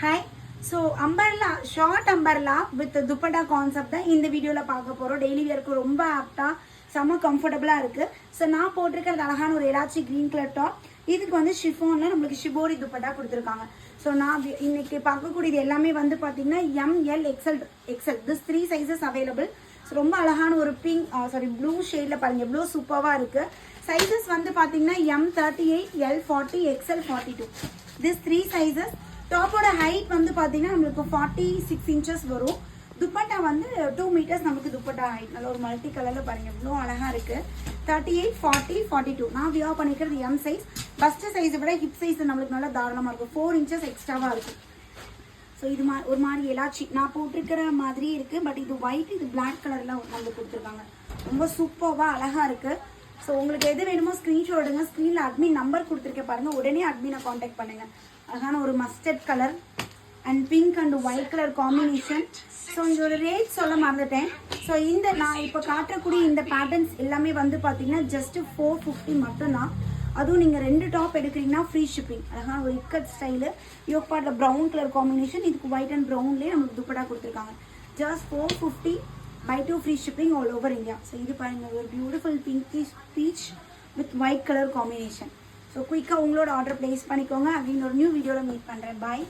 Hi. So umbrella short umbrella with dupatta concept தான் இந்த வீடியோவில் பார்க்க போகிறோம். டெய்லி வியருக்கு ரொம்ப ஆப்டாக செம்ம கம்ஃபர்டபுளாக இருக்குது. ஸோ நான் போட்டிருக்கிறது அழகான ஒரு எலாச்சி க்ரீன் கலர் டாப். இதுக்கு வந்து ஷிஃபோனில் நம்மளுக்கு ஷிபோரி துப்பட்டா கொடுத்துருக்காங்க. ஸோ நான் இன்னைக்கு பார்க்கக்கூடியது எல்லாமே வந்து பார்த்தீங்கன்னா ML XL this 3 sizes available. So ரொம்ப அழகான ஒரு பிங்க் ப்ளூ ஷேடில் பாருங்கள் எவ்வளோ சூப்பராக இருக்குது. சைஸஸ் வந்து பார்த்தீங்கன்னா M38, L40, XL42 this 3 sizes. டாப்போட height வந்து பார்த்தீங்கன்னா நம்மளுக்கு 46 இன்ச்சஸ் வரும். துப்பட்டா வந்து 2 மீட்டர்ஸ் நமக்கு துப்பட்டா ஹைட். நல்ல ஒரு மல்டி கலரில் பாருங்கள் எவ்வளோ அழகாக இருக்குது. 38, 40, 42 நான் வியர் பண்ணிக்கிறது M சைஸ். ஃபஸ்ட்டு சைஸை விட ஹிப் சைஸ் நம்மளுக்கு நல்லா தாராளமாக இருக்கும். 4 இன்ச்சஸ் எக்ஸ்ட்ராவாக இருக்கும். ஸோ இது ஒரு மாதிரி எலாச்சி நான் போட்டிருக்கிற மாதிரி இருக்குது. பட் இது ஒயிட், இது பிளாக் கலரில் நம்மளுக்கு கொடுத்துருக்காங்க. ரொம்ப சூப்பராக அழகாக இருக்குது. ஸோ உங்களுக்கு எது வேணுமோ ஸ்க்ரீன்ஷாட் எடுங்க. ஸ்க்ரீனில் அட்மின் நம்பர் கொடுத்துருக்கேன் பாருங்கள், உடனே அட்மினை காண்டாக்ட் பண்ணுங்கள். அழகான ஒரு mustard colour and pink and white colour combination. So இதோட ரேட் சொல்ல மறந்துட்டேன். ஸோ இந்த நான் இப்போ காட்டக்கூடிய இந்த பேட்டர்ன்ஸ் எல்லாமே வந்து பார்த்தீங்கன்னா ஜஸ்ட் 450 மட்டும்தான். அதுவும் நீங்கள் 2 டாப் எடுக்கிறீங்கன்னா ஃப்ரீ ஷிப்பிங். அழகான ஒரு இக்கட் ஸ்டைலு, யோக்பாட்டில் ப்ரௌன் கலர் காம்பினேஷன், இதுக்கு ஒயிட் அண்ட் ப்ரௌன்லேயே நமக்கு துப்பட்டா கொடுத்துருக்காங்க. Just 450 by 2 free shipping all over India. So இது பாருங்கள் ஒரு beautiful pinkish peach with white colour combination. So குயிக்காக உங்களோட ஆர்டர் ப்ளேஸ் பண்ணிக்கோங்க. அப்படின்னு ஒரு நியூ வீடியோவில் மீட் பண்ணுறேன். பாய்.